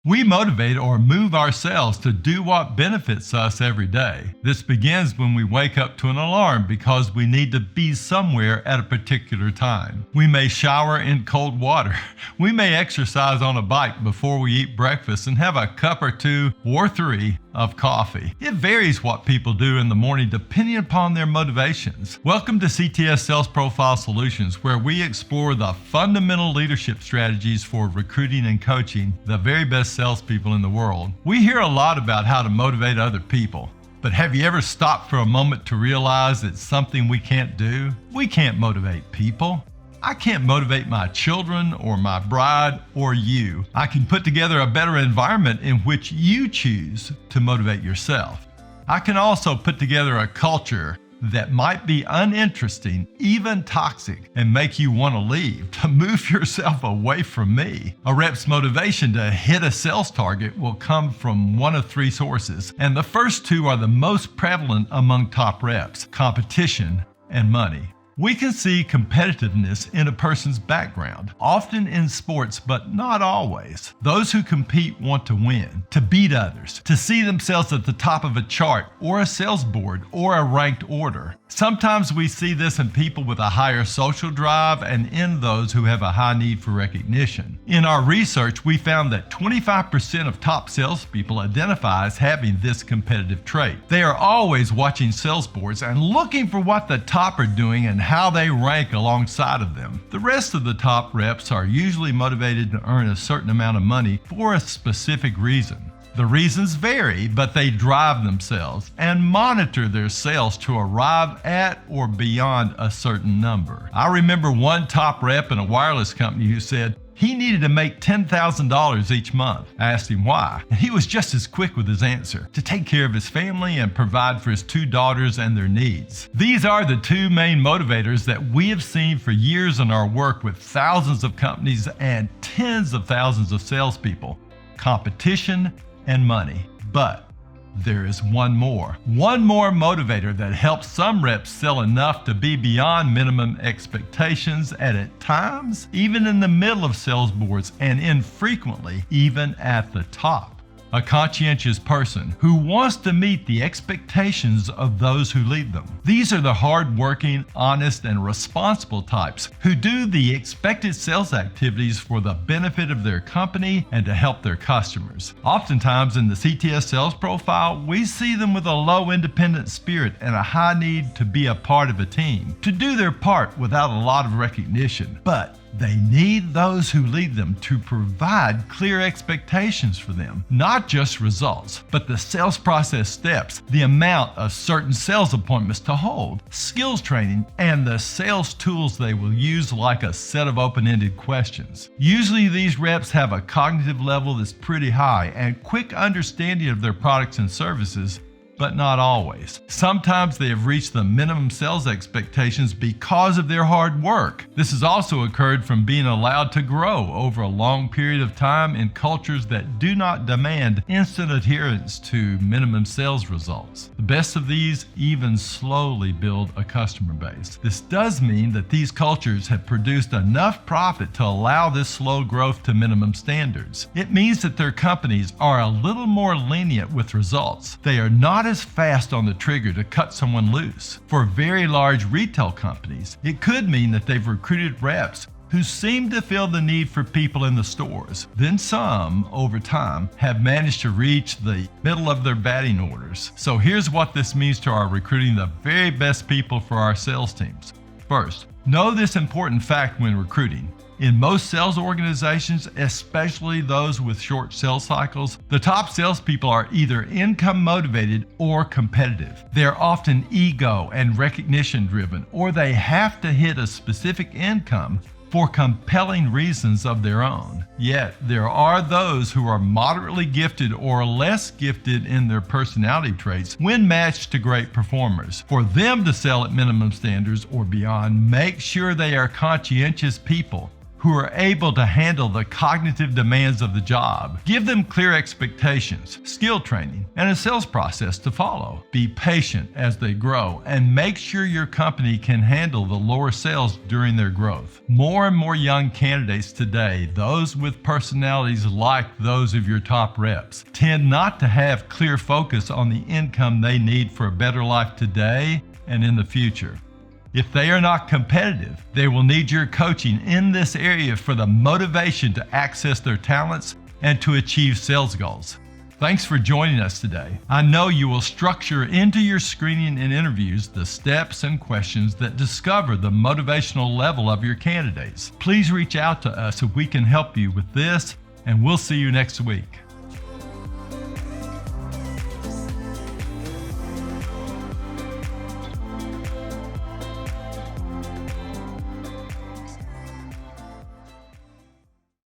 We motivate or move ourselves to do what benefits us every day. This begins when we wake up to an alarm because we need to be somewhere at a particular time. We may shower in cold water. We may exercise on a bike before we eat breakfast and have a cup or two or three of coffee. It varies what people do in the morning depending upon their motivations. Welcome to CTS Sales Profile Solutions, where we explore the fundamental leadership strategies for recruiting and coaching the very best salespeople in the world. We hear a lot about how to motivate other people, but have you ever stopped for a moment to realize it's something we can't do? We can't motivate people. I can't motivate my children or my bride or you. I can put together a better environment in which you choose to motivate yourself. I can also put together a culture that might be uninteresting, even toxic, and make you want to leave, to move yourself away from me. A rep's motivation to hit a sales target will come from one of three sources, and the first two are the most prevalent among top reps: competition and money. We can see competitiveness in a person's background, often in sports, but not always. Those who compete want to win, to beat others, to see themselves at the top of a chart or a sales board or a ranked order. Sometimes we see this in people with a higher social drive and in those who have a high need for recognition. In our research, we found that 25% of top salespeople identify as having this competitive trait. They are always watching sales boards and looking for what the top are doing and how they rank alongside of them. The rest of the top reps are usually motivated to earn a certain amount of money for a specific reason. The reasons vary, but they drive themselves and monitor their sales to arrive at or beyond a certain number. I remember one top rep in a wireless company who said he needed to make $10,000 each month. I asked him why, and he was just as quick with his answer: to take care of his family and provide for his two daughters and their needs. These are the two main motivators that we have seen for years in our work with thousands of companies and tens of thousands of salespeople: competition and money. But there is one more motivator that helps some reps sell enough to be beyond minimum expectations, and at times even in the middle of sales boards, and infrequently even at the top. A conscientious person who wants to meet the expectations of those who lead them. These are the hard-working, honest, and responsible types who do the expected sales activities for the benefit of their company and to help their customers. Oftentimes in the CTS sales profile, we see them with a low independent spirit and a high need to be a part of a team, to do their part without a lot of recognition. But they need those who lead them to provide clear expectations for them, not just results, but the sales process steps, the amount of certain sales appointments to hold, skills training, and the sales tools they will use, like a set of open-ended questions. Usually these reps have a cognitive level that's pretty high and quick understanding of their products and services, but not always. Sometimes they have reached the minimum sales expectations because of their hard work. This has also occurred from being allowed to grow over a long period of time in cultures that do not demand instant adherence to minimum sales results. The best of these even slowly build a customer base. This does mean that these cultures have produced enough profit to allow this slow growth to minimum standards. It means that their companies are a little more lenient with results. They are not as fast on the trigger to cut someone loose. For very large retail companies, it could mean that they've recruited reps who seem to feel the need for people in the stores. Then some, over time, have managed to reach the middle of their batting orders. So here's what this means to our recruiting the very best people for our sales teams. First, know this important fact when recruiting. In most sales organizations, especially those with short sales cycles, the top salespeople are either income motivated or competitive. They're often ego and recognition driven, or they have to hit a specific income for compelling reasons of their own. Yet, there are those who are moderately gifted or less gifted in their personality traits when matched to great performers. For them to sell at minimum standards or beyond, make sure they are conscientious people who are able to handle the cognitive demands of the job. Give them clear expectations, skill training, and a sales process to follow. Be patient as they grow and make sure your company can handle the lower sales during their growth. More and more young candidates today, those with personalities like those of your top reps, tend not to have clear focus on the income they need for a better life today and in the future. If they are not competitive, they will need your coaching in this area for the motivation to access their talents and to achieve sales goals. Thanks for joining us today. I know you will structure into your screening and interviews the steps and questions that discover the motivational level of your candidates. Please reach out to us if we can help you with this, and we'll see you next week.